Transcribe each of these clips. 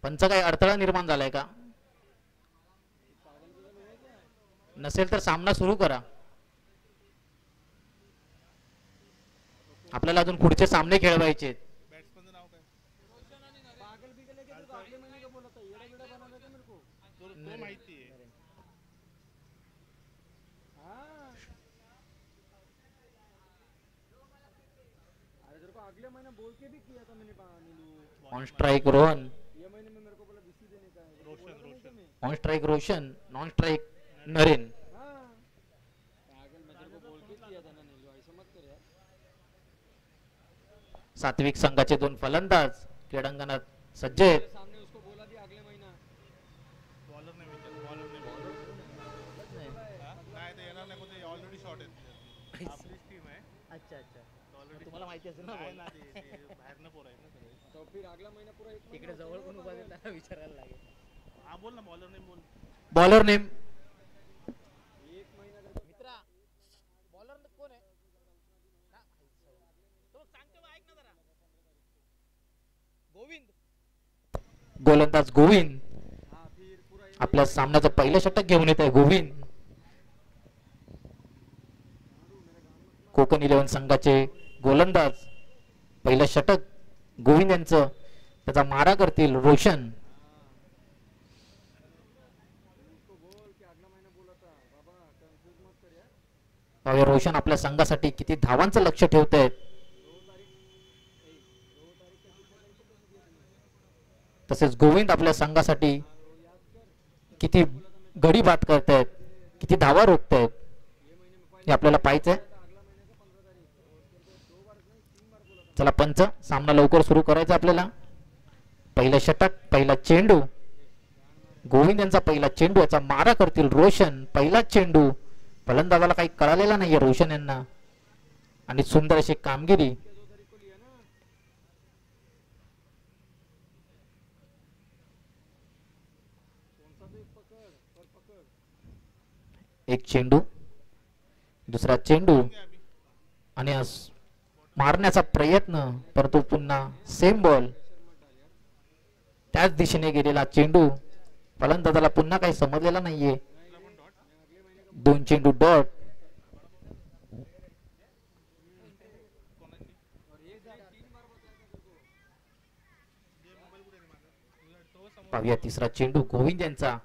पंच काही अडथळा निर्माण झालाय का? नसेल तर सामना सुरू करा. आपल्याला अजून पुढचे सामने खेळवायचे. On strike Rohan, on strike Roshan, non strike Naren. Satvik संघाचे दोन फलंदाज क्रीडांगणात सज्ज आहेत. अच्छा अच्छा, तुम्हाला माहिती असेल ना. तिकडे जवळ कोण उभा आहे त्याला विचारायला लागेल. हा बोल ना, बॉलर नेम बोल. बॉलर नेम मित्रा, बॉलर कोण आहे? गोविंद. गोलंदाज गोविंद आपल्या सामन्याचं पहिलं षटक घेऊन येत आहे. गोविंद कोकण 11 संघाचे गोलंदाज, पहिलं षटक गोविंद यांचं. त्याचा मारा करतील रोशन. रोशन आपल्या संघासाठी किती धावांचं लक्ष ठेवत आहेत. तसेच गोविंद आपल्या संघासाठी किती गडी बाद करतायत, किती धावा रोखतायत हे आपल्याला पाहायचंय. चला पंच, सामना लवकर सुरू करायचा आपल्याला. पहिलं षटक, पहिला चेंडू गोविंद यांचा, पहिला चेंडू, याचा मारा करतील रोशन. पहिला चेंडू, फलंदाजाला काही कळालेला नाहीये रोशन यांना, आणि सुंदर अशी कामगिरी. एक चेंडू, दुसरा चेंडू, आणि मारण्याचा प्रयत्न, परंतु पुन्हा सेम बॉल, त्याच दिशेने गेलेला चेंडू. फलंदाजाला पुन्हा काही समजलेला नाहीये. दोन चेंडू डॉट. पाहूया तिसरा चेंडू गोविंद यांचा,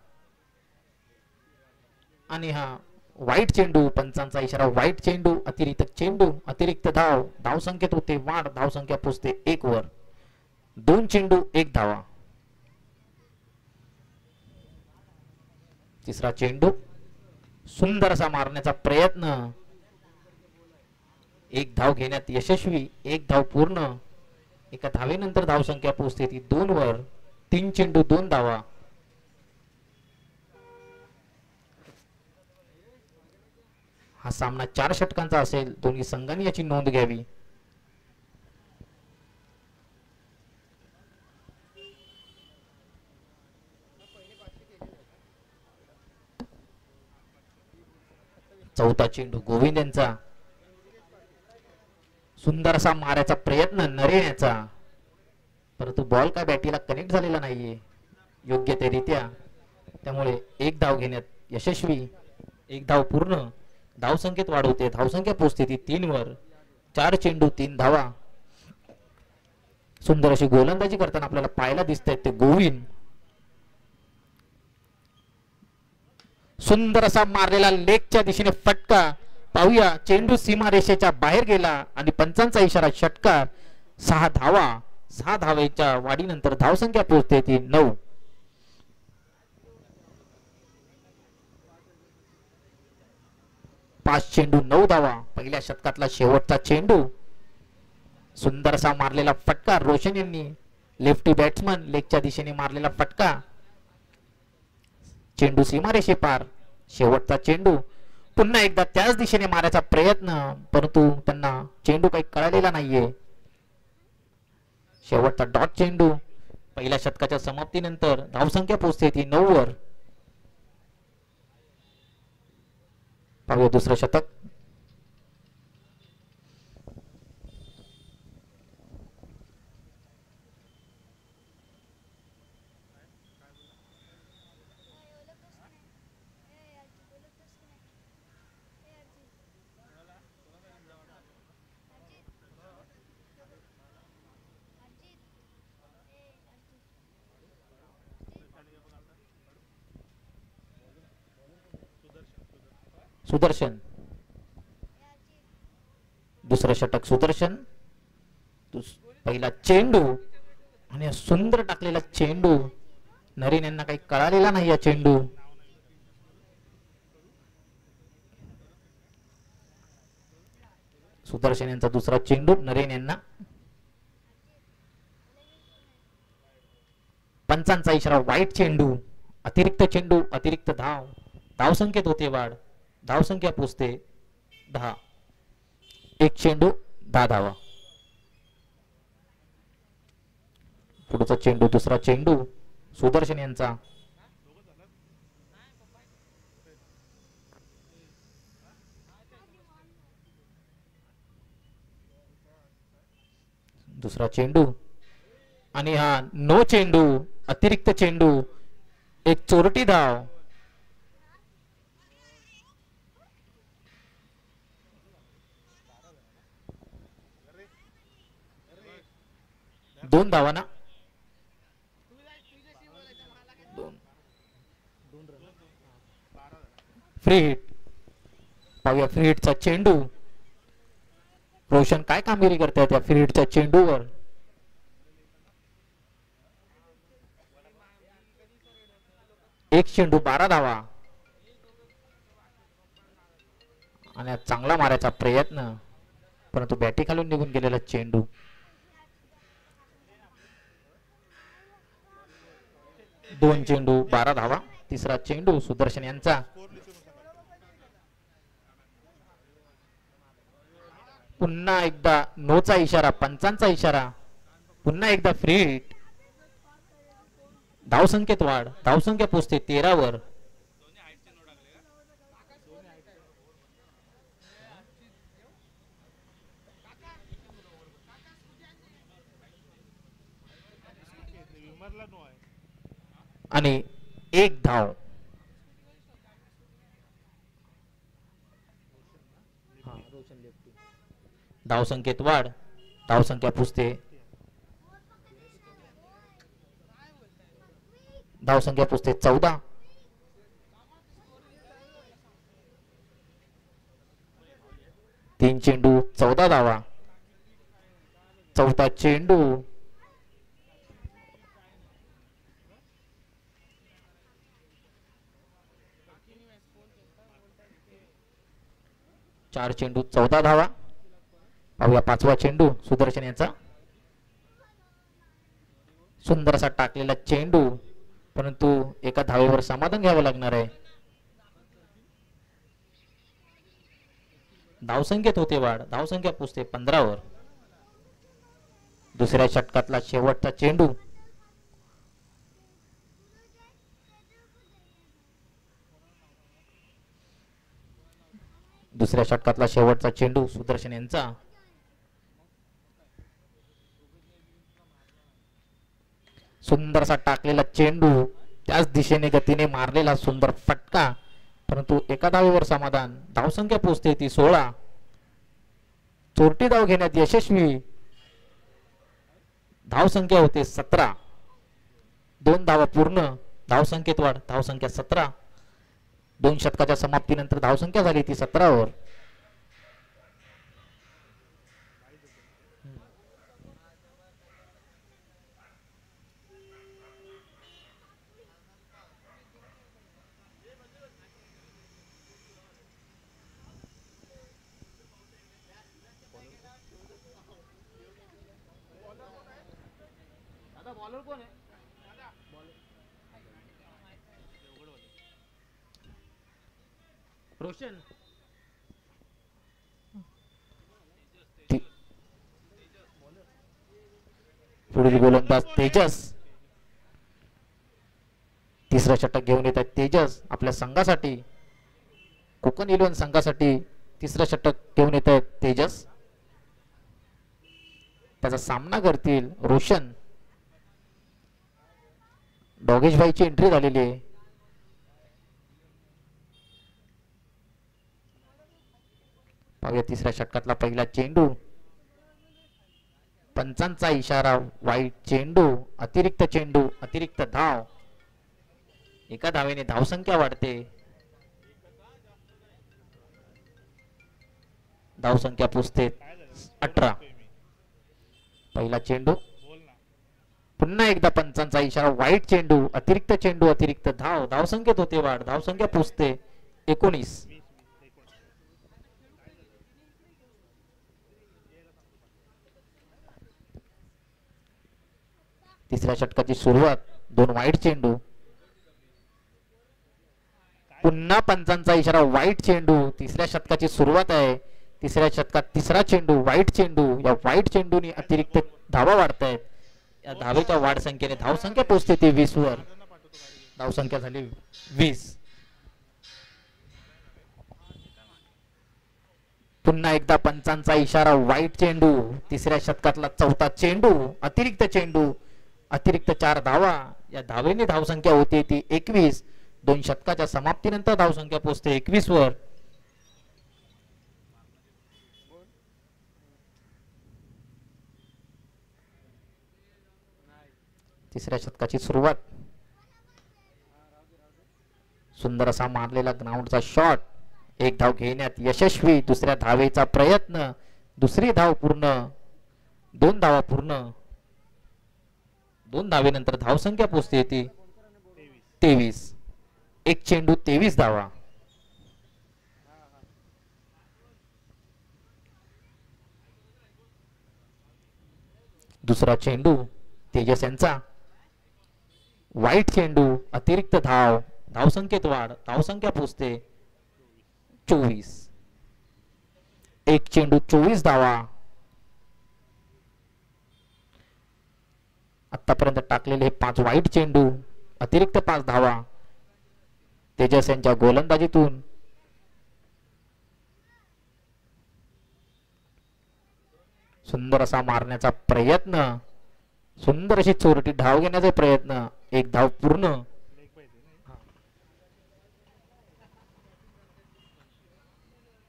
आणि हा वाईट चेंडू. पंचांचा इशारा, वाईट चेंडू, अतिरिक्त चेंडू, अतिरिक्त धाव. धाव संख्येत होते वाढ, धाव संख्या पोचते 1 वर. 2 चेंडू 1 धावा. तिसरा चेंडू, सुंदर असा मारण्याचा प्रयत्न, 1 धाव घेण्यात यशस्वी. 1 धाव पूर्ण. एका धावेनंतर धाव संख्या पोचते ती 2 वर. 3 चेंडू 2 धावा. हा सामना 4 षटकांचा असेल. दोन्ही संघांनी याची नोंद घ्यावी. चौथा चेंडू गोविंद यांचा, सुंदर असा मारायचा प्रयत्न नरेन याचा, परंतु बॉल काय बॅटीला कनेक्ट झालेला नाहीये योग्य ते रित्या, त्यामुळे 1 धाव घेण्यात यशस्वी. 1 धाव पूर्ण. धाव संख्येत वाढवते, धावसंख्या पोचते ती 3 वर. 4 चेंडू 3 धावा. सुंदर अशी गोलंदाजी करताना आपल्याला पाहायला दिसत आहेत ते गोविंद. सुंदर असा मारलेला लेगच्या दिशेने फटका. पाहूया, चेंडू सीमारेषेच्या बाहेर गेला आणि पंचांचा इशारा, षटकार. 6 धावा. 6 धावेच्या वाढीनंतर धावसंख्या पोहोचते ती 9. पाच चेंडू 9 धावा. पहिल्या षटकातला शेवटचा चेंडू. सुंदर असा मारलेला फटका रोशन यांनी, लेफ्टी बॅट्समन, लेगच्या दिशेने मारलेला फटका. चेंडू सीमारेषे पार. शेवटचा चेंडू. पुन्हा एकदा त्याच दिशेने मारायचा प्रयत्न, परंतु त्यांना चेंडू काही कळालेला नाहीये. शेवटचा डॉट चेंडू. पहिल्या षटकाच्या समाप्तीनंतर धावसंख्या पोहोचते ती 9 वर. पाहूया दुसरं षटक. सुदर्शन, दुसरं षटक सुदर्शन. पहिला चेंडू आणि सुंदर टाकलेला चेंडू. नरीन यांना काही कळालेला नाही या चेंडू. सुदर्शन यांचा दुसरा चेंडू नरेन यांना. पंचांचा इशारा, वाईट चेंडू, अतिरिक्त चेंडू, अतिरिक्त धाव. धावसंख्येत होते वाढ, धावसंख्या पोचते 10. एक चेंडू 10 धावा. पुढचा चेंडू, दुसरा चेंडू सुदर्शन यांचा. दुसरा चेंडू आणि हा नो चेंडू, अतिरिक्त चेंडू, एक चोरटी धाव. दोन धावा ना, फ्री हिट. पाहूया फ्री हिटचा चेंडू. रोशन काय कामगिरी करतायत या फ्री हिटच्या चेंडूवर. एक चेंडू 12 धावा. आणि चांगला मारायचा प्रयत्न, परंतु बॅटी खालून निघून गेलेला चेंडू. दोन चेंडू 12 धावा. तिसरा चेंडू सुदर्शन यांचा. पुन्हा एकदा नोचा इशारा, पंचांचा इशारा. पुन्हा एकदा फ्री हिट. धावसंख्येत वाढ, धावसंख्या पोचते 13 वर. आणि एक धाव. धावसंख्येत वाढ, धावसंख्या पुसते. धावसंख्या पुसते 14. तीन चेंडू 14 धावा. चौथा चेंडू. चार चेंडू 14 धावा. पाहूया पाचवा चेंडू सुदर्शन यांचा. सुंदर असा टाकलेला चेंडू, परंतु एका धावेवर समाधान घ्यावं लागणार आहे. धावसंख्येत होते वाढ, धावसंख्या पुसते 15 वर. दुसऱ्या षटकातला शेवटचा चेंडू. दुसऱ्या षटकातला शेवटचा चेंडू सुदर्शन यांचा. सुंदरसा टाकलेला चेंडू, त्याच दिशेने गतीने मारलेला सुंदर फटका, परंतु एका धावेवर समाधान. धावसंख्या पोचते ती 16. चोरटी धाव घेण्यात यशस्वी. धावसंख्या होते 17. दोन धावा पूर्ण. धावसंख्येत वाढ, धावसंख्या 17. दोन षटकाच्या समाप्तीनंतर धावसंख्या झाली ती 17 वर. रोशन पुढील गोलंदाज तेजस. तिसरं षटक घेऊन येत आहेत तेजस आपल्या संघासाठी. कोकण 11 संघासाठी तिसरं षटक घेऊन येत आहेत तेजस. त्याचा सामना करतील रोशन. डॉगेश भाईची एंट्री झालेली आहे. पाहूया तिसऱ्या षटकातला पहिला चेंडू. पंचांचा इशारा, वाईट चेंडू, अतिरिक्त चेंडू, अतिरिक्त धाव. एका धावेने धावसंख्या वाढते. धावसंख्या पुसते 18. पहिला चेंडू पुन्हा एकदा पंचांचा इशारा, वाईट चेंडू, अतिरिक्त चेंडू, अतिरिक्त धाव, धावसंख्येत होते वाढ, धावसंख्या पुसते 19. तिसऱ्या षटकाची सुरुवात, 2 वाईट चेंडू, पुन्हा पंचांचा इशारा, वाईट चेंडू. तिसऱ्या षटकाची सुरुवात आहे. तिसऱ्या षटकात तिसरा चेंडू, वाईट चेंडू. या वाईट चेंडूनी अतिरिक्त धावा वाढतायत. या धावेच्या वाढ संख्येने धावसंख्या पोहोचते 23 वर. धावसंख्या झाली 20. पुन्हा एकदा पंचांचा इशारा, वाईट चेंडू. तिसऱ्या षटकातला चौथा चेंडू, अतिरिक्त चेंडू, अतिरिक्त 4 धावा. या धावेने धावसंख्या होते ती 21. 2 षटकाच्या समाप्तीनंतर धावसंख्या पोहोचते 21 वर. तिसऱ्या षटकाची सुरुवात, सुंदर असा मारलेला ग्राउंडचा शॉट, 1 धाव घेण्यात यशस्वी. दुसऱ्या धावेचा प्रयत्न, दुसरी धाव पूर्ण, 2 धावा पूर्ण. 2 धावेनंतर धावसंख्या पोहोचते ती 23. 1 चेंडू 23 धावा. दुसरा चेंडू तेजस यांचा, वाईट चेंडू, अतिरिक्त धाव, धावसंख्येत वाढ, धावसंख्या पोहोचते 24. 1 चेंडू 24 धावा. आतापर्यंत टाकलेले 5 वाईट चेंडू, अतिरिक्त 5 धावा. तेजस यांच्या गोलंदाजीतून सुंदर असा मारण्याचा प्रयत्न, सुंदर अशी चोरटी धाव घेण्याचा प्रयत्न, 1 धाव पूर्ण.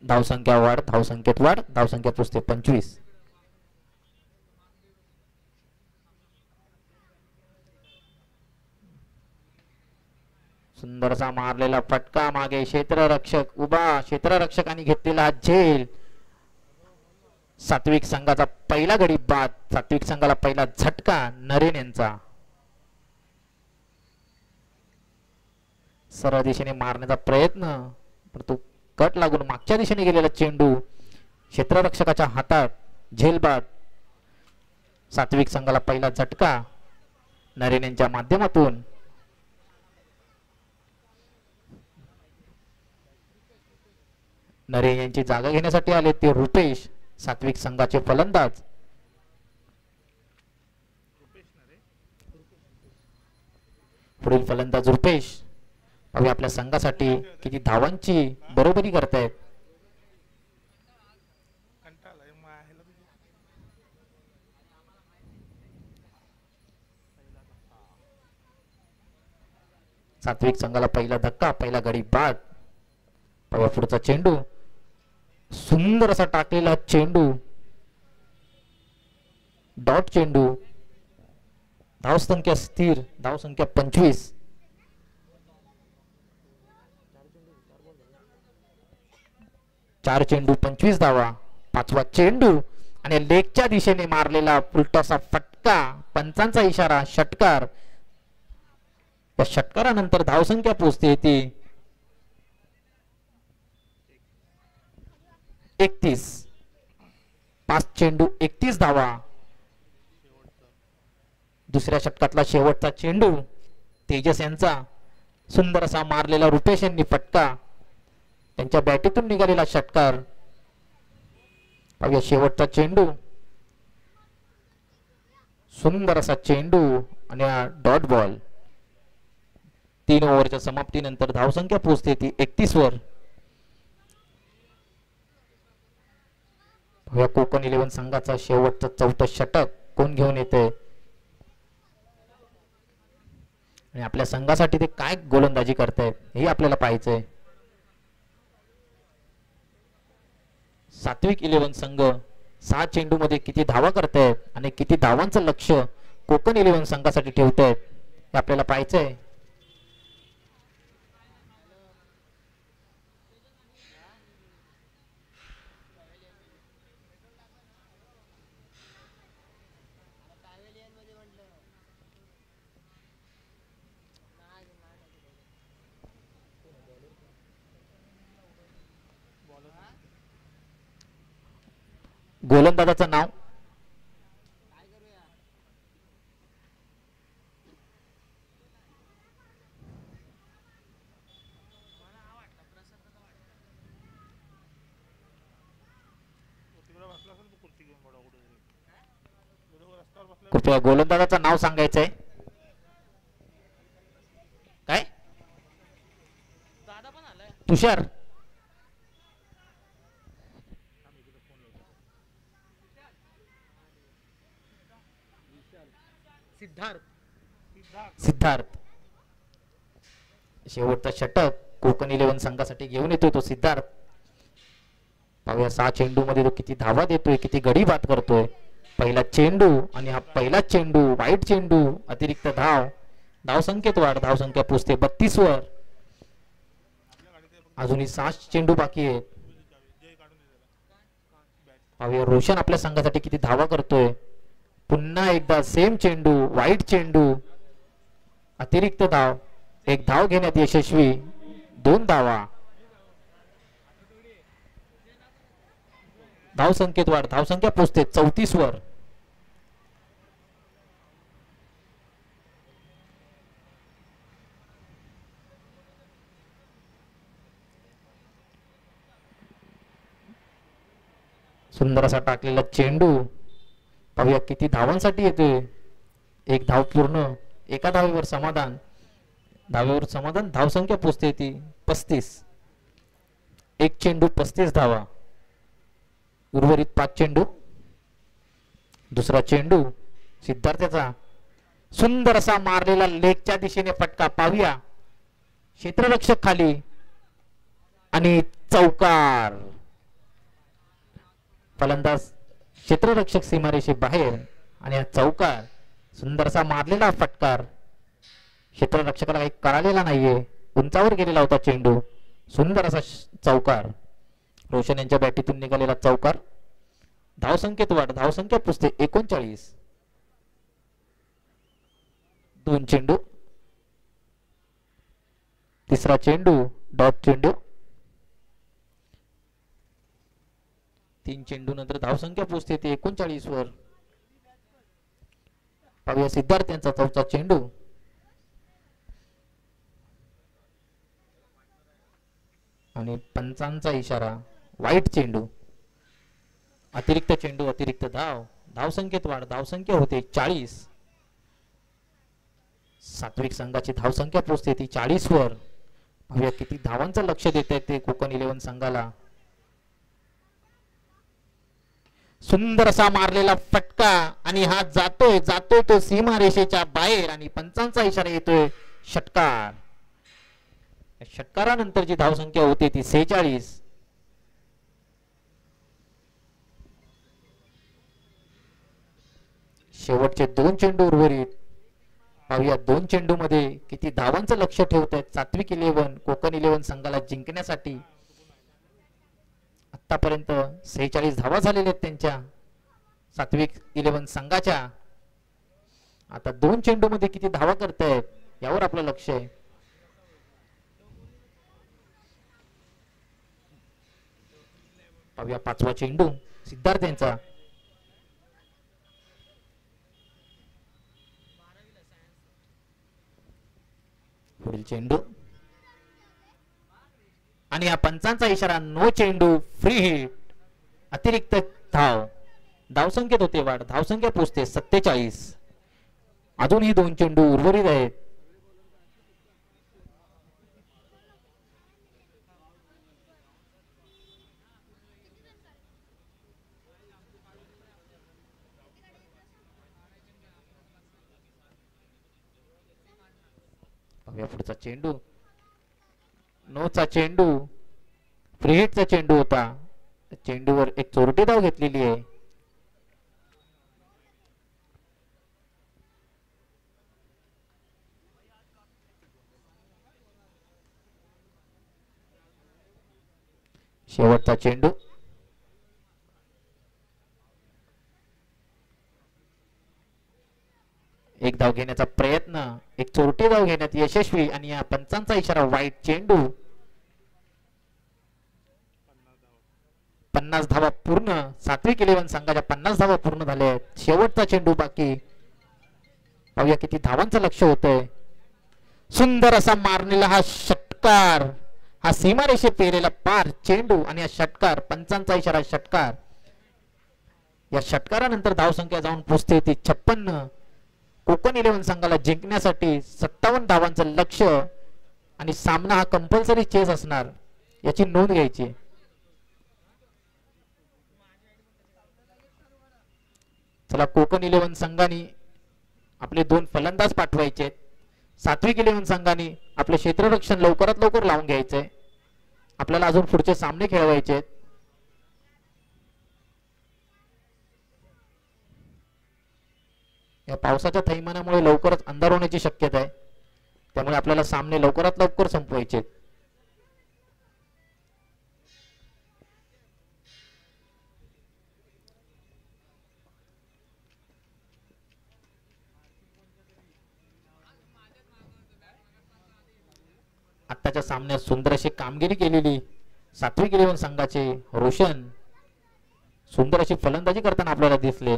धावसंख्या वाढ, धावसंख्येत वाढ, धावसंख्या पोहोचते 25. सुंदर असा मारलेला फटका, मागे क्षेत्ररक्षक उभा, क्षेत्ररक्षकाने घेतलेला झेल. सात्विक संघाचा पहिला गडी बाद. सात्विक संघाला पहिला झटका नरेन यांचा. सरळ दिशेने मारण्याचा प्रयत्न, परंतु कट लागून मागच्या दिशेने गेलेला चेंडू क्षेत्ररक्षकाच्या हातात, झेल बाद. सात्विक संघाला पहिला झटका नरेन यांच्या माध्यमातून. नरेन यांची जागा घेण्यासाठी आले ते रुपेश, सात्विक संघाचे फलंदाज. पुढील फलंदाज रुपेश. पाहूया आपल्या संघासाठी किती धावांची बरोबरी करतायत. सात्विक संघाला पहिला धक्का, पहिला गडी बाद. पाहूया पुढचा चेंडू, सुंदर असा टाकलेला चेंडू, डॉट चेंडू. धावसंख्या स्थिर, धावसंख्या 25. चार चेंडू 25 धावा. 5वा चेंडू आणि लेगच्या दिशेने मारलेला उलटासा फटका, पंचांचा इशारा, षटकार. या षटकारानंतर धावसंख्या पोहोचते ती 31. 5 चेंडू 31 धावा. दुसऱ्या षटकातला शेवटचा चेंडू तेजस यांचा, सुंदर असा मारलेला रुपेश यांनी फटका, त्यांच्या बॅटीतून निघालेला षटकार. पाहूया शेवटचा चेंडू, सुंदर असा चेंडू आणि डॉट बॉल. 3 ओव्हरच्या समाप्तीनंतर धावसंख्या पोहोचते ती 31 वर. पाहूया कोकण 11 संघाचा शेवटचा 4थं षटक कोण घेऊन येते आणि आपल्या संघासाठी ते काय गोलंदाजी करतायत हे आपल्याला पाहायचंय. सात्विक 11 संघ 6 चेंडू मध्ये किती धावा करतायत आणि किती धावांचं लक्ष कोकण 11 संघासाठी ठेवतायत हे आपल्याला पाहायचंय. गोलंदाजाचं नाव. कृपया गोलंदाजाचं नाव सांगायचंय. काय तुषार? सिद्धार्थ. शेवटचा षटक कोकण 11 संघासाठी घेऊन येतोय तो सिद्धार्थ. पाहूया 6 चेंडू मध्ये तो किती धावा देतोय, किती गडी बाद करतोय. पहिला चेंडू आणि हा पहिला चेंडू वाईट चेंडू, अतिरिक्त धाव. धाव संख्येत वाढ, धाव संख्या पोचते 32 वर. अजूनही 6 चेंडू बाकी आहेत. पाहूया रोशन आपल्या संघासाठी किती धावा करतोय. पुन्हा एकदा सेम चेंडू, वाईट चेंडू, अतिरिक्त धाव. 1 धाव घेण्यात यशस्वी, 2 धावा. धाव संख्येत वाढ, धाव संख्या पोचते 34 वर. सुंदर असा टाकलेला चेंडू. पाहूया किती धावांसाठी येतोय. 1 धाव पूर्ण, एका धावेवर समाधान. धावेवर समाधान, धाव संख्या पोचते ती 35. 1 चेंडू 35 धावा. उर्वरित 5 चेंडू. दुसरा चेंडू सिद्धार्थचा. सुंदर असा मारलेला लेगच्या दिशेने फटका. पाहूया क्षेत्ररक्षक खाली आणि चौकार. फलंदाज क्षेत्ररक्षक सीमारेषे बाहेर आणि हा चौकार. सुंदर असा मारलेला फटकार. क्षेत्ररक्षकाला काही कळालेला नाहीये. उंचावर गेलेला होता चेंडू. सुंदर असा चौकार. रोशन यांच्या बॅटीतून निघालेला चौकार. धाव संख्येत वाढ, धाव संख्या पुसते 39. 2 चेंडू. तिसरा चेंडू डॉट चेंडू. 3 चेंडू नंतर धाव संख्या पोचते ती 39 वर. पाहूया सिद्धार्थ यांचा चौथा चेंडू. आणि पंचांचा इशारा, वाईट चेंडू. अतिरिक्त चेंडू, अतिरिक्त धाव. धाव संख्येत वाढ, धाव संख्या होते 40. सात्विक संघाची धाव संख्या पोचते ती 40 वर. पाहूया किती धावांचं लक्ष देत आहेत ते कोकण 11 संघाला. सुंदर असा मारलेला फटका आणि हा जातोय जातोय तो सीमारेषेच्या बाहेर आणि पंचांचा इशारा येतोय षटकार. षटकारानंतर जी धावसंख्या होती ती 46. शेवटचे 2 चेंडू उर्वरित. पाहूया 2 चेंडू मध्ये किती धावांचं लक्ष ठेवत आहेत सात्विक 11 कोकण 11 संघाला जिंकण्यासाठी. आतापर्यंत 46 धावा झालेल्या आहेत त्यांच्या सात्विक 11 संघाच्या. आता 2 चेंडू मध्ये किती धावा करतायत यावर आपलं लक्ष आहे. पाहूया 5वा चेंडू सिद्धार्थ यांचा. पुढील चेंडू आणि या पंचांचा इशारा, नो चेंडू, फ्री हिट. अतिरिक्त धाव. धावसंख्येत होते वाढ, धावसंख्या पोचते 47. अजूनही 2 चेंडू उर्वरित आहेत. पुढचा चेंडू नोचा चेंडू, फ्री हिटचा चेंडू होता. चेंडूवर एक चोरटी धाव घेतलेली आहे. शेवटचा चेंडू. एक धाव घेण्याचा प्रयत्न, एक चोरटी धाव घेण्यात यशस्वी आणि या पंचांचा इशारा, वाईट चेंडू. 50 धावा पूर्ण. सात्विक इलेव्हन संघाच्या 50 धावा पूर्ण झाल्या आहेत. शेवटचा चेंडू बाकी. पाहूया किती धावांचं लक्ष होतंय. सुंदर असा मारलेला हा षटकार, हा सीमारेषे पेरेला पार चेंडू आणि हा षटकार, पंचांचा इशारा षटकार. या षटकारानंतर धावसंख्या जाऊन पोहोचते ती 56. कोकण इलेव्हन संघाला जिंकण्यासाठी 57 धावांचं लक्ष आणि सामना हा कंपल्सरी चेस असणार, याची नोंद घ्यायची. चला, कोकण इलेव्हन संघाने आपले 2 फलंदाज पाठवायचे. सात्विक इलेव्हन संघाने आपले क्षेत्ररक्षण लवकरात लवकर लावून घ्यायचंय. आपल्याला अजून पुढचे सामने खेळवायचे. या पावसाच्या थैमानामुळे लवकरच अंधार होण्याची शक्यता आहे, त्यामुळे आपल्याला सामने लवकरात लवकर संपवायचे. आत्ताच्या सामन्यात सुंदर अशी कामगिरी केलेली सात्विक इलेव्हन संघाचे रोशन सुंदर अशी फलंदाजी करताना आपल्याला दिसले.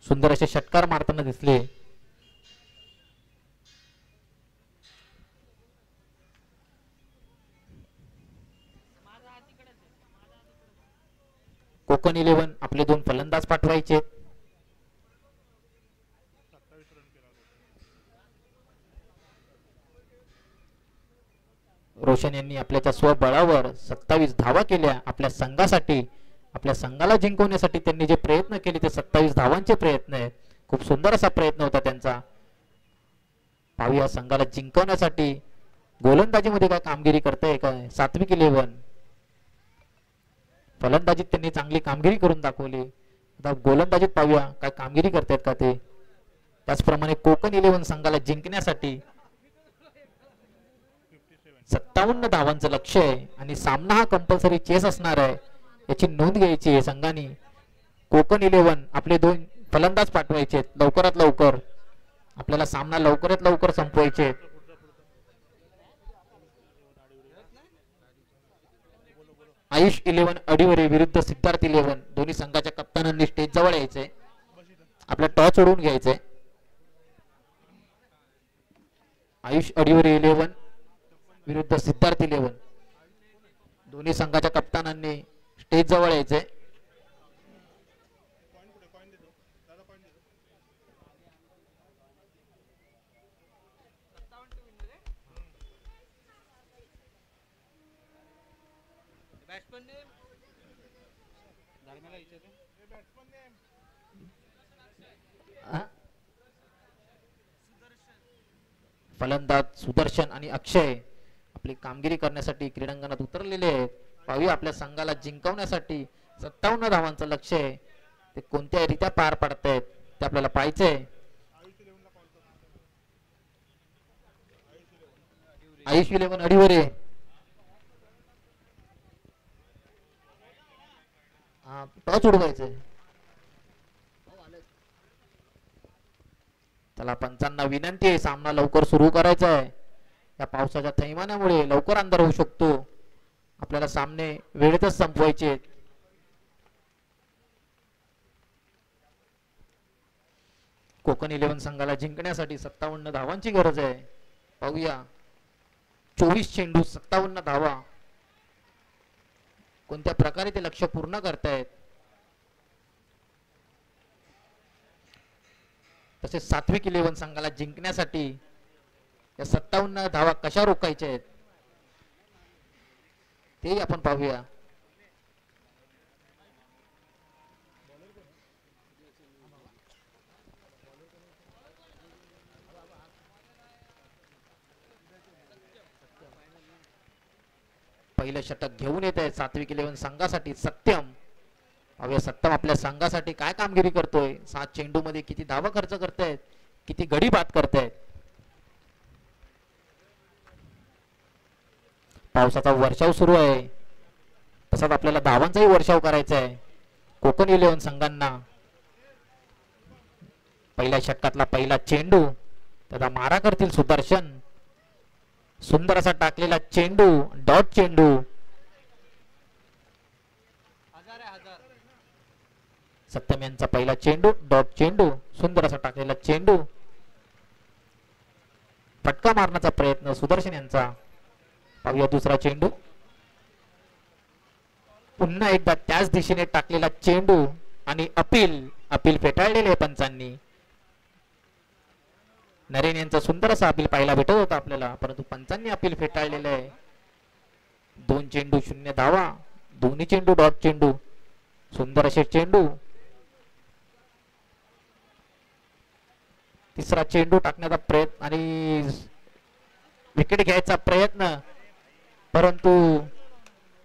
सुंदर असे षटकार मारताना दिसले. कोकण इलेव्हन आपले 2 फलंदाज पाठवायचे. रोशन यांनी आपल्याच्या स्वबळावर 27 धावा केल्या. आपल्या संघासाठी, आपल्या संघाला जिंकवण्यासाठी त्यांनी जे प्रयत्न केले ते 27 धावांचे प्रयत्न आहेत. खूप सुंदर असा प्रयत्न होता त्यांचा. पाहूया संघाला जिंकवण्यासाठी गोलंदाजीमध्ये काय कामगिरी करताय काय सात्विक इलेव्हन. फलंदाजीत त्यांनी चांगली कामगिरी करून दाखवली. आता गोलंदाजीत पाहूया काय कामगिरी करतायत का ते. त्याचप्रमाणे कोकण इलेव्हन संघाला जिंकण्यासाठी 57 धावांचं लक्ष आहे आणि सामना हा कंपल्सरी चेस असणार आहे, याची नोंद घ्यायची आहे संघाने. कोकण इलेव्हन आपले 2 फलंदाज पाठवायचे लवकरात लवकर. आपल्याला सामना लवकरात लवकर संपवायचे. आयुष इलेव्हन अडिवरे विरुद्ध सिद्धार्थ इलेव्हन. दोन्ही संघाच्या कप्तानांनी स्टेज जवळ यायचंय. आपला टॉस उडवून घ्यायचंय. आयुष अडिवरे इलेव्हन विरुद्ध सिद्धार्थ इलेव्हन. दोन्ही संघाच्या कप्तानांनी स्टेज जवळ यायचंय. फलंदाज सुदर्शन आणि अक्षय आपली कामगिरी करण्यासाठी क्रीडांगणात उतरलेले आहेत. पाहूया आपल्या संघाला जिंकवण्यासाठी 57 धावांचं लक्ष आहे, ते कोणत्या रीत्या पार पाडतायत ते आपल्याला पाहायचंय. आयुष इलेव्हन अडिवरे टॉस उडवायचंय. त्याला पंचांना विनंती आहे सामना लवकर सुरू करायचा आहे. या पावसाच्या थैमानामुळे लवकर अंधार होऊ शकतो. आपल्याला सामने वेळेतच संपवायचे. कोकण इलेव्हन संघाला जिंकण्यासाठी 57 धावांची गरज आहे. पाहूया 24 चेंडू 57 धावा कोणत्या प्रकारे ते लक्ष्य पूर्ण करतायत. तसेच सात्विक इलेव्हन संघाला जिंकण्यासाठी या 57 धावा कशा रोखायच्या आहेत तेही आपण पाहूया. पहिलं षटक घेऊन येत आहे सात्विक इलेव्हन संघासाठी सत्यम. पाहूया सत्यम आपल्या संघासाठी काय कामगिरी करतोय. 7 चेंडू मध्ये किती धावा खर्च करतायत, किती गडी बाद करतायत. पावसाचा वर्षाव सुरू आहे, तसाच आपल्याला धावांचाही वर्षाव करायचा आहे. कोकण इलेव्हन संघांना पहिल्या षटकातला पहिला चेंडू, त्याचा मारा करतील सुदर्शन. सुंदर असा टाकलेला चेंडू, डॉट चेंडू. सत्यम यांचा पहिला चेंडू, डॉट चेंडू, सुंदर असा टाकलेला चेंडू, फटका मारण्याचा प्रयत्न सुदर्शन यांचा. पाहूया दुसरा चेंडू, पुन्हा एकदा त्याच दिशेने टाकलेला चेंडू आणि अपील फेटाळलेले आहे पंचांनी. नरेन यांचा सुंदर असा अपील पाहायला भेटत होता आपल्याला, परंतु पंचांनी अपील फेटाळलेलं आहे. 2 चेंडू 0 धावा, दोन्ही चेंडू डॉट चेंडू, सुंदर असे चेंडू. तिसरा चेंडू टाकण्याचा प्रयत्न आणि विकेट घ्यायचा प्रयत्न, परंतु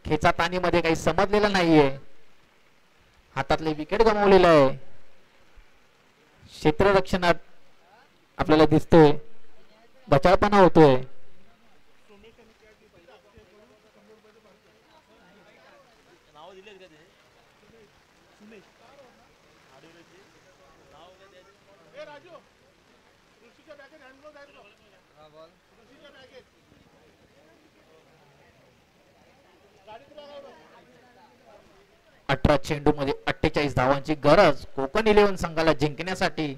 खेचाताणीमध्ये काही समजलेलं नाहीये. हातातले विकेट गमावलेलं आहे. क्षेत्ररक्षणात आपल्याला दिसतोय बचावपणा होतोय. अठरा चेंडू मध्ये 48 धावांची गरज कोकण 11 संघाला जिंकण्यासाठी.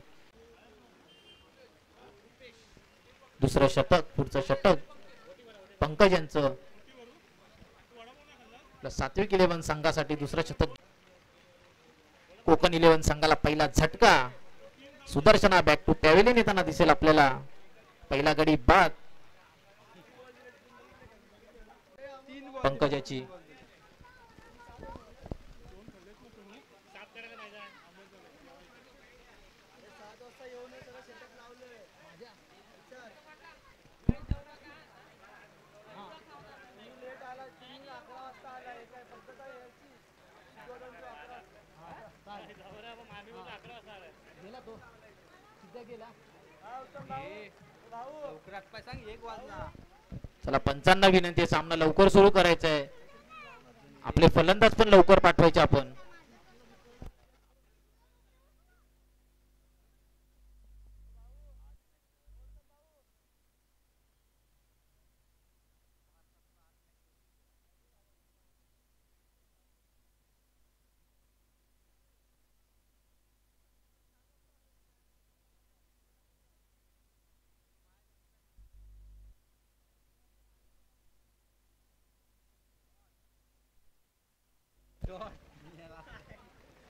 दुसरं शतक, पुढचं षटक पंकज यांचं. सात्विक 11 संघासाठी दुसरं शतक. कोकण 11 संघाला पहिला झटका. सुदर्शना बॅक टू पॅव्हिलियन येताना दिसेल आपल्याला. पहिला गडी बाद पंकजाची. चला पंचांना विनंती, सामना लवकर सुरू करायचा आहे. आपले फलंदाज पण लवकर पाठवायचे आपण.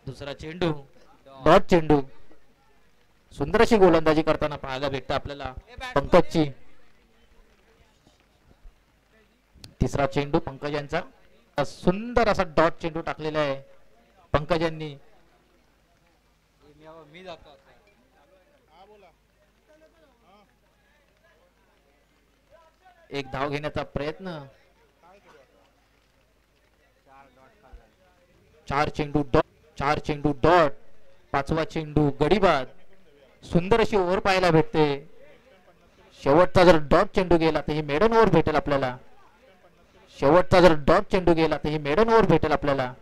दुसरा चेंडू, डॉट चेंडू, सुंदर अशी गोलंदाजी करताना पाहायला भेटतं आपल्याला पंकजची. तिसरा चेंडू पंकज यांचा. सुंदर असा डॉट चेंडू टाकलेला आहे पंकज यांनी. एक धाव घेण्याचा प्रयत्न. 4 चेंडू डॉट, 5वा चेंडू गडीबाद. सुंदर अशी ओव्हर पाहायला भेटते. शेवटचा जर डॉट चेंडू गेला तर ही मेडन ओव्हर भेटेल आपल्याला. शेवटचा जर डॉट चेंडू गेला तर ही मेडन ओव्हर भेटेल आपल्याला.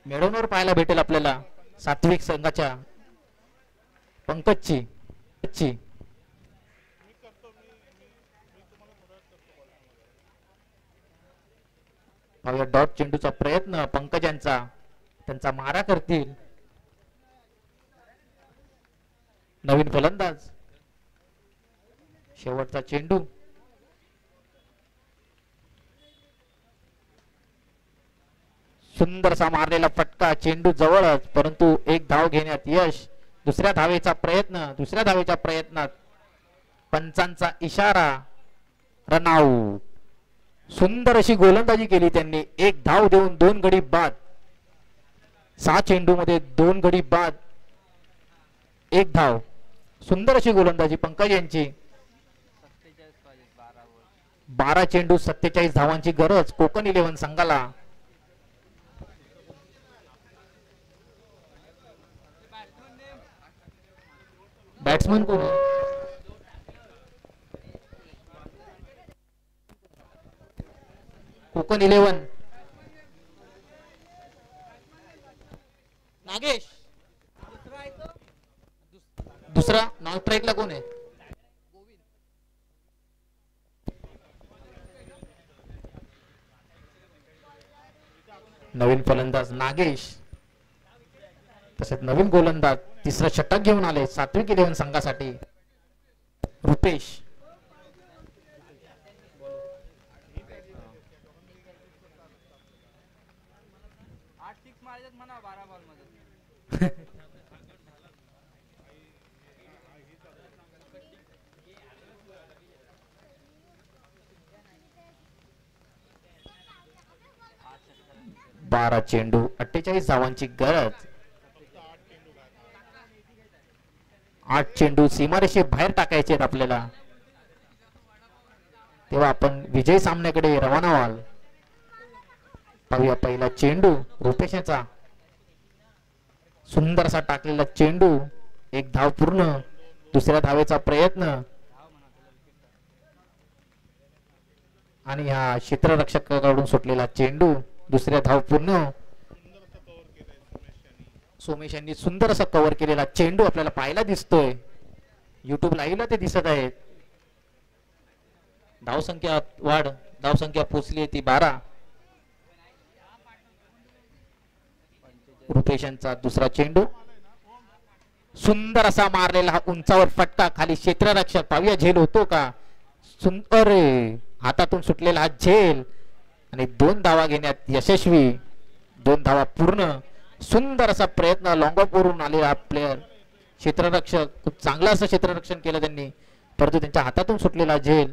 मेडन ओव्हर पाहायला भेटेल आपल्याला सात्विक संघाच्या पंकजची. डॉट चेंडूचा प्रयत्न पंकज यांचा. त्यांचा मारा करतील नवीन फलंदाज. शेवटचा चेंडू. सुंदरसा मारलेला फटका, चेंडू जवळच, परंतु एक धाव घेण्यात यश. दुसऱ्या धावेच्या प्रयत्नात पंचांचा इशारा, रनआउट. सुंदर अशी गोलंदाजी केली त्यांनी. एक धाव देऊन 2 गडी बाद. 6 चेंडू मध्ये 2 गडी बाद, 1 धाव. सुंदर अशी गोलंदाजी पंकज यांची. 12 चेंडू 47 धावांची गरज कोकण 11 संघाला. बॅट्समन कोण आहे? कोकण 11 नागेश. दुसरा नॉन स्ट्राईकला कोण आहे? नवीन फलंदाज नागेश. तसेच नवीन गोलंदाज तिसरं षटक घेऊन आले सात्विक इलेव्हन संघासाठी रुपेश. बारा चेंडू 48 धावांची गरज. 8 चेंडू सीमारेषे बाहेर टाकायचे आपल्याला, तेव्हा आपण विजय सामन्याकडे रवाना व्हाल. पाहूया पहिला चेंडू रुपेशाचा, सुंदर असा टाकलेला चेंडू, एक धाव पूर्ण. दुसऱ्या धावेचा प्रयत्न आणि हा क्षेत्ररक्षकाकडून सुटलेला चेंडू, दुसऱ्या धाव पूर्ण. सोमेश यांनी सुंदर असा कव्हर केलेला चेंडू आपल्याला पाहायला दिसतोय, युट्यूब लाईव्हला ते दिसत आहेत. धावसंख्या वाढ, धावसंख्या पोचली ती 12. रुपेशांचा दुसरा चेंडू, सुंदर असा मारलेला हा उंचावर फटका, खाली क्षेत्ररक्षक. पाहूया झेल होतो का. सुंदर हातातून सुटलेला हा झेल आणि 2 धावा घेण्यात यशस्वी. 2 धावा पूर्ण. सुंदर असा प्रयत्न लॉंग ऑफ वरून आलेला प्लेयर क्षेत्ररक्षक, खूप चांगलं असं क्षेत्ररक्षण केलं त्यांनी, परंतु त्यांच्या हातातून सुटलेला झेल,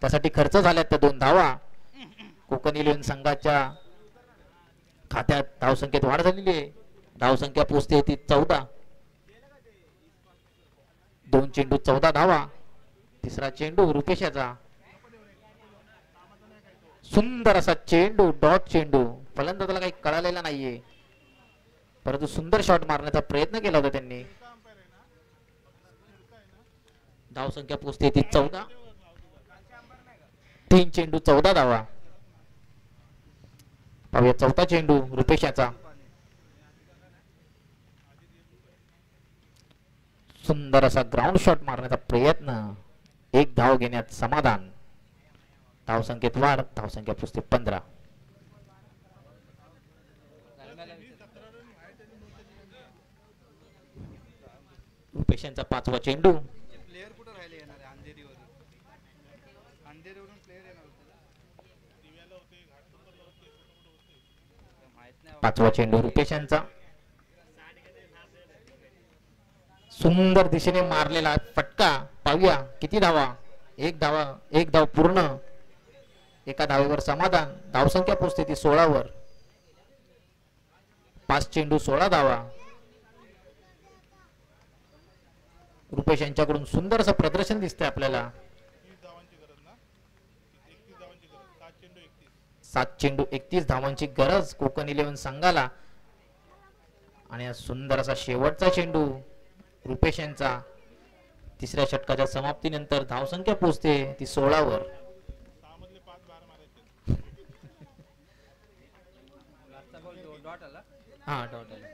त्यासाठी खर्च झाल्यात त्या 2 धावा. कोकण इलेव्हन संघाच्या खात्यात धावसंख्येत वाढ झालेली आहे. धावसंख्या पोचते ती 14. 2 चेंडू 14 धावा. तिसरा चेंडू रुपेशाचा, सुंदर असा चेंडू, डॉट चेंडू. फलंदाजाला काही कळालेला नाहीये, परंतु सुंदर शॉट मारण्याचा प्रयत्न केला होता त्यांनी. धावसंख्या पोचते ती 14. 3 चेंडू 14 धावा. पाहूया चौथा चेंडू रुपेशाचा, सुंदर असा ग्राउंड शॉट मारण्याचा प्रयत्न, 1 धाव घेण्यात समाधान. धावसंख्येत वाढ, धावसंख्या पोचते 15. रुपेशांचा 5वा चेंडू, 5वा चेंडू रुपेशांचा, सुंदर दिशेने मारलेला फटका. पाहूया किती धावा. 1 धावा, 1 धाव पूर्ण. एका धावेवर समाधान. धावसंख्या पोचते ती 16 वर. 5 चेंडू 16 धावा. रुपेश यांच्याकडून सुंदर असं प्रदर्शन दिसतंय आपल्याला. 7 चेंडू 31 धावांची गरज कोकण इलेव्हन संघाला. आणि सुंदर असा शेवटचा चेंडू रुपेश यांचा. तिसऱ्या षटकाच्या समाप्तीनंतर धावसंख्या पोचते ती 16 वर. हा डॉट आला.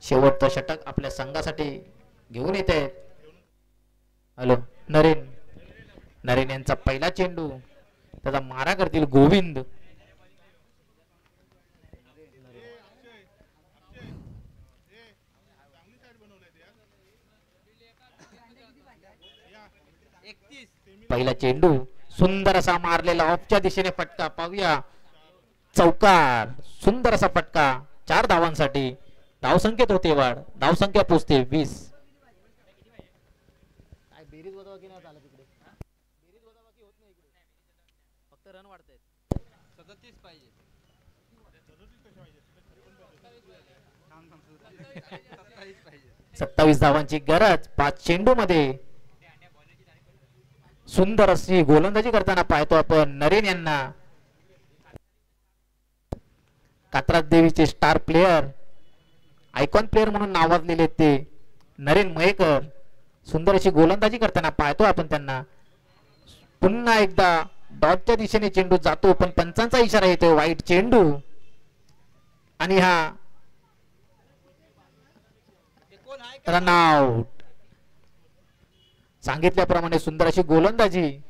शेवटचं षटक आपल्या संघासाठी घेऊन येत आहेत. हॅलो नरेन, नरेन यांचा पहिला चेंडू, त्याचा मारा करतील गोविंद. पहिला चेंडू, सुंदर असा मारलेला ऑफच्या दिशेने फटका. पाहूया चौकार, सुंदर असा फटका 4 धावांसाठी. धावसंख्येत होते वाढ, धावसंख्या पोचते 20. काय बेरीज वजाबाकी नाही झाला तिकडे, बेरीज वजाबाकी होत नाही इकडे, फक्त रन वाढतायत. 37 पाहिजे, 27 धावांची गरज 5 चेंडू मध्ये. सुंदर अशी गोलंदाजी करताना पाहतो आपण नरेन यांना. कात्राज देवीचे स्टार प्लेयर, आयकॉन प्लेयर म्हणून नावाजलेले ते नरेन मयेकर सुंदर अशी गोलंदाजी करताना पाहतो आपण त्यांना. पुन्हा एकदा डॉटच्या दिशेने चेंडू जातो, पण पंचांचा इशारा येतो वाईट चेंडू. आणि हा रनआउट. सांगितल्याप्रमाणे सुंदर अशी गोलंदाजी.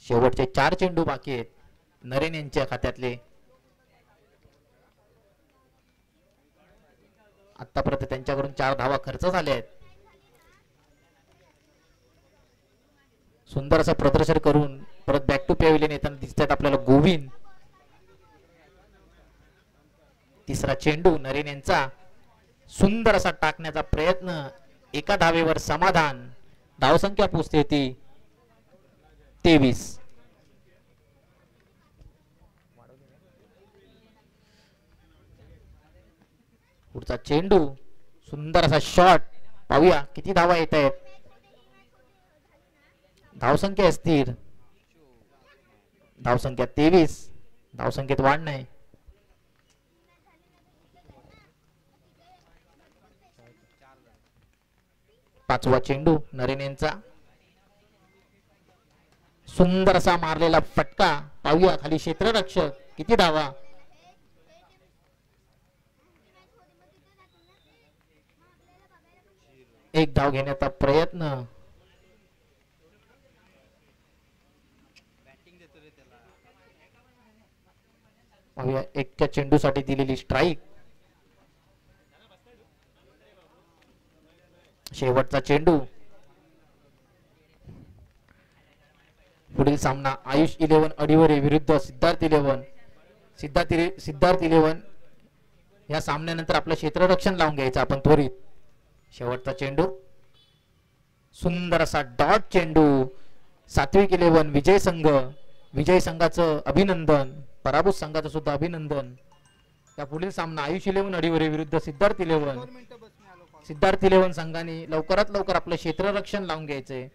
शेवटचे 4 चेंडू बाकी आहेत नरेन यांच्या खात्यातले. आतापर्यंत त्यांच्याकडून 4 धावा खर्च झाल्या आहेत. सुंदर असं प्रदर्शन करून परत बॅक टू पॅव्हिलियन येताना दिसतात आपल्याला गोविंद. तिसरा चेंडू नरेन यांचा सुंदर असा टाकण्याचा प्रयत्न. एका धावेवर समाधान. धावसंख्या पोहोचते ती 23. पुढचा चेंडू सुंदर असा शॉट. पाहूया किती धावा येत आहेत. धावसंख्या स्थिर. धावसंख्या 23. धावसंख्येत वाढ नाही. पाचवा चेंडू नरेन यांचा सुंदर असा मारलेला फटका. पाहूया खाली क्षेत्ररक्षक किती धावा. एक धाव घेण्याचा प्रयत्न. पाहूया एकच्या चेंडूसाठी दिलेली स्ट्राईक. शेवटचा चेंडू. पुढील सामना आयुष 11 अडिवरे विरुद्ध सिद्धार्थ 11. सिद्धार्थ 11 या सामन्यानंतर आपलं क्षेत्ररक्षण लावून घ्यायचं आपण त्वरित. शेवटचा चेंडू सुंदर असा डॉट चेंडू. सात्विक 11 विजय संघ. विजय संघाचं अभिनंदन. पराभूत संघाचं सुद्धा अभिनंदन. या पुढील सामना आयुष 11 अडिवरे विरुद्ध सिद्धार्थ 11. सिद्धार्थ 11 संघाने लवकरात लवकर आपलं क्षेत्ररक्षण लावून घ्यायचंय.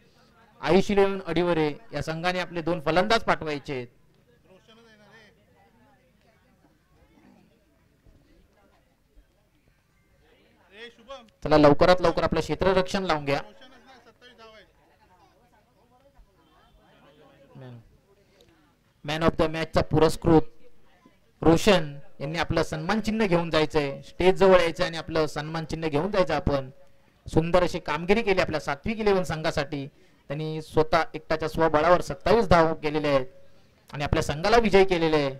आयुष 11 अडिवरे या संघाने आपले 2 फलंदाज पाठवायचे. चला लवकरात लवकर आपलं क्षेत्ररक्षण लावून घ्या. मॅन ऑफ द मॅचचा पुरस्कृत रोशन यांनी आपलं सन्मान चिन्ह घेऊन जायचंय. स्टेज जवळ यायचं आणि आपलं सन्मान चिन्ह घेऊन जायचं आपण. सुंदर अशी कामगिरी केली आपल्या सात्विक 11 संघासाठी. त्यांनी स्वतः एकट्याच्या स्वबळावर 27 धावा केलेले आहेत आणि आपल्या संघाला विजयी केलेले आहे.